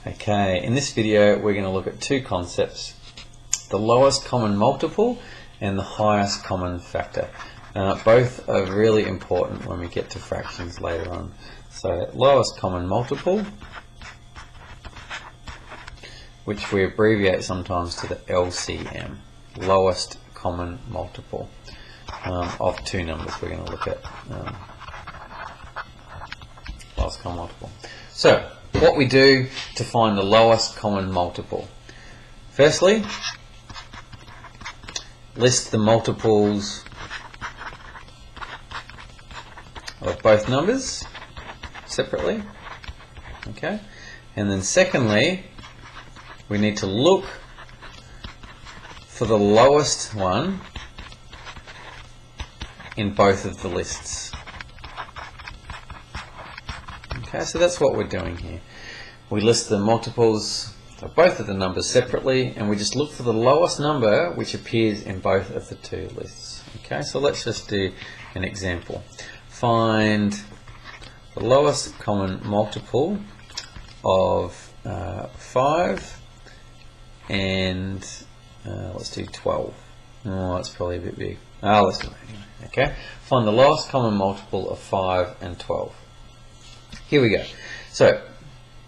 Okay, in this video we're going to look at two concepts: the lowest common multiple and the highest common factor. Both are really important when we get to fractions later on. So lowest common multiple, which we abbreviate sometimes to the LCM, lowest common multiple of two numbers we're going to look at. Lowest common multiple. So what we do to find the lowest common multiple. Firstly, list the multiples of both numbers separately. Okay, and then secondly, we need to look for the lowest one in both of the lists. Okay, so that's what we're doing here. We list the multiples of both of the numbers separately, and we just look for the lowest number which appears in both of the two lists. Okay, so let's just do an example. Find the lowest common multiple of 5 and let's do 12. Oh, that's probably a bit big. Let's do it anyway. Okay, find the lowest common multiple of 5 and 12. Here we go. So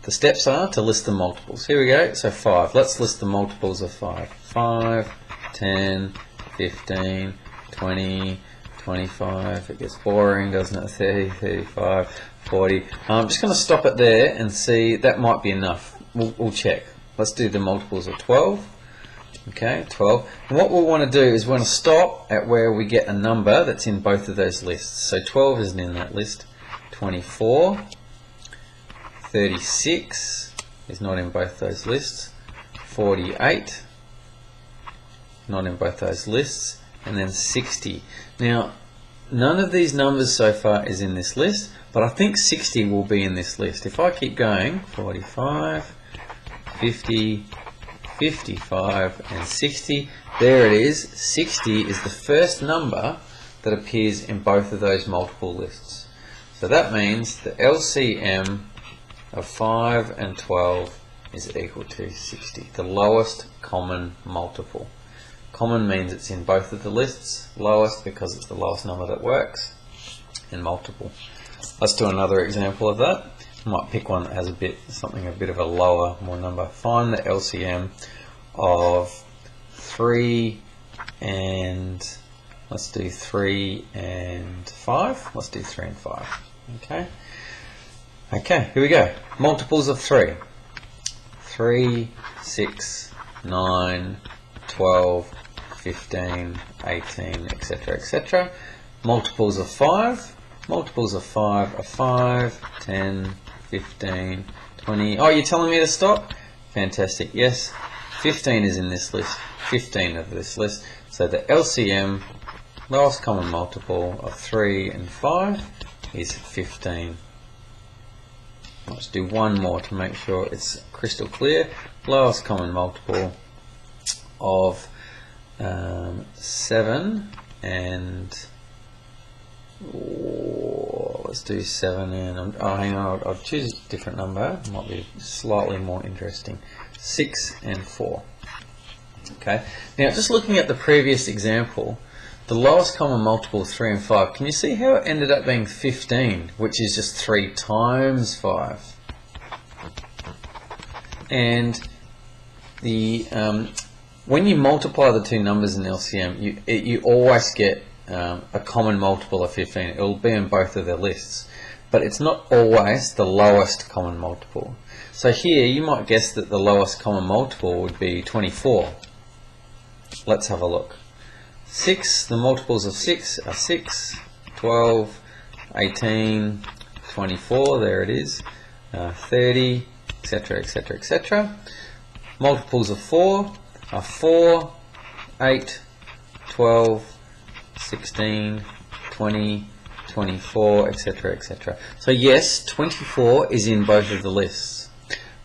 the steps are to list the multiples. Here we go. So 5. Let's list the multiples of 5. 5, 10, 15, 20, 25. It gets boring, doesn't it? 30, 35, 40. I'm just going to stop it there and see. That might be enough. We'll check. Let's do the multiples of 12. Okay, 12. And what we want to do is we want to stop at where we get a number that's in both of those lists. So 12 isn't in that list. 24. 36 is not in both those lists. 48, not in both those lists. And then 60. Now, none of these numbers so far is in this list, but I think 60 will be in this list. If I keep going, 45, 50, 55, and 60, there it is. 60 is the first number that appears in both of those multiple lists. So that means the LCM of 5 and 12 is equal to 60, the lowest common multiple. Common means it's in both of the lists, lowest because it's the lowest number that works, and multiple. Let's do another example of that. I might pick one that has a bit of a lower more number. Find the LCM of 3 and let's do 3 and 5. Let's do 3 and 5. Okay. Okay, here we go. Multiples of 3. 3, 6, 9, 12, 15, 18, etc., etc. Multiples of 5. Multiples of 5 are 5, 10, 15, 20. Oh, you're telling me to stop? Fantastic. Yes, 15 is in this list. 15 of this list. So the LCM, lowest common multiple of 3 and 5, is 15. Let's do one more to make sure it's crystal clear. Lowest common multiple of 7 and let's do 7 and hang on, I'll choose a different number. It might be slightly more interesting. 6 and 4. Okay. Now, just looking at the previous example, the lowest common multiple is 3 and 5. Can you see how it ended up being 15, which is just 3 times 5? And the when you multiply the two numbers in LCM, you always get a common multiple of 15. It will be in both of their lists, but it's not always the lowest common multiple. So here you might guess that the lowest common multiple would be 24. Let's have a look. 6, the multiples of 6 are 6, 12, 18, 24, there it is, 30, etc., etc., etc. Multiples of 4 are 4, 8, 12, 16, 20, 24, etc., etc. So yes, 24 is in both of the lists,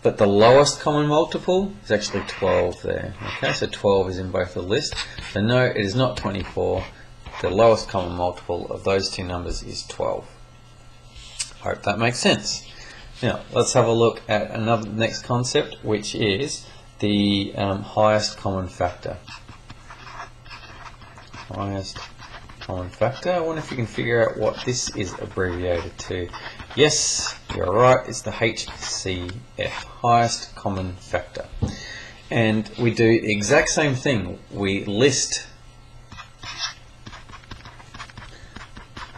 but the lowest common multiple is actually 12 there. Okay, so 12 is in both the lists. So no, it is not 24. The lowest common multiple of those two numbers is 12. Hope that makes sense. Now let's have a look at another next concept, which is the highest common factor. Highest common factor. I wonder if you can figure out what this is abbreviated to. Yes, you're right, it's the HCF, highest common factor. And we do the exact same thing. We list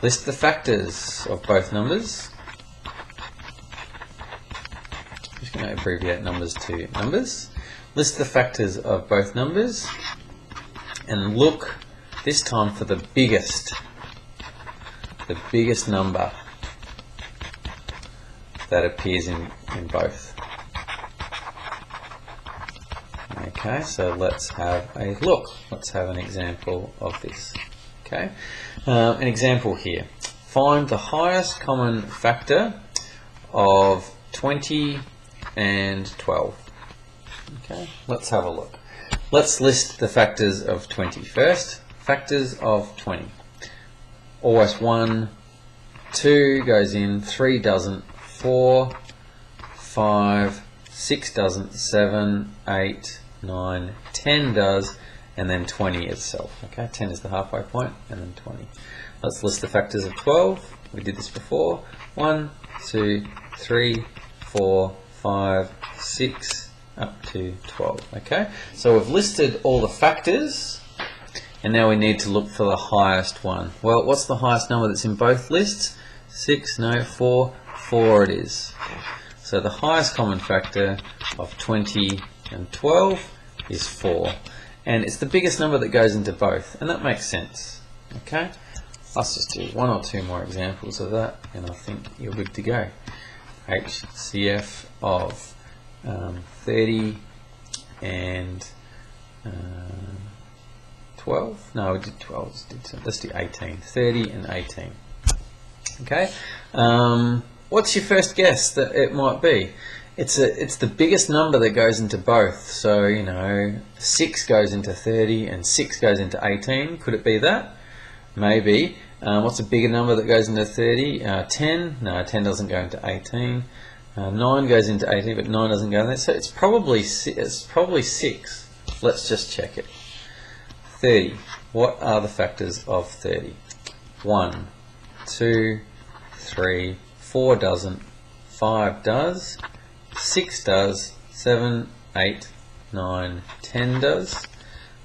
the factors of both numbers. I'm just going to abbreviate numbers to numbers. List the factors of both numbers and look this time for the biggest number that appears in both. Okay, so let's have a look. Let's have an example of this. Okay, an example here. Find the highest common factor of 20 and 12. Okay, let's have a look. Let's list the factors of 20 first. Factors of 20. Always 1, 2 goes in, 3 doesn't, 4, 5, 6 doesn't, 7, 8, 9, 10 does, and then 20 itself. Okay, 10 is the halfway point, and then 20. Let's list the factors of 12. We did this before. 1, 2, 3, 4, 5, 6, up to 12. Okay, so we've listed all the factors, and now we need to look for the highest one. Well, what's the highest number that's in both lists? 6, no, 4, 4 it is. So the highest common factor of 20 and 12 is 4. And it's the biggest number that goes into both, and that makes sense. Okay, let's just do 1 or 2 more examples of that, and I think you're good to go. HCF of 30 and 12. No, we did 12. Let's do 18. 30 and 18. Okay. What's your first guess that it might be? It's the biggest number that goes into both. So, you know, 6 goes into 30 and 6 goes into 18. Could it be that? Maybe. What's a bigger number that goes into 30? 10. No, 10 doesn't go into 18. 9 goes into 18, but 9 doesn't go in there. So it's probably 6. Let's just check it. 30. What are the factors of 30? 1, 2, 3, 4 doesn't, 5 does, 6 does, 7, 8, 9, 10 does,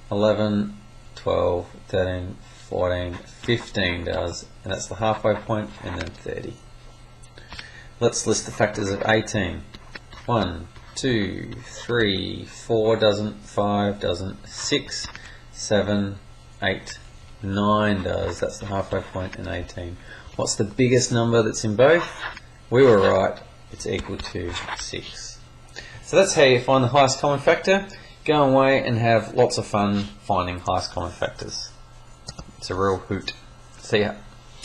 11, 12, 13, 14, 15 does, and that's the halfway point, and then 30. Let's list the factors of 18. 1, 2, 3, 4 doesn't, 5 doesn't, 6, 7, 8, 9 does, that's the halfway point, and 18. What's the biggest number that's in both? We were right, it's equal to 6. So that's how you find the highest common factor. Go away and have lots of fun finding highest common factors. It's a real hoot. See ya.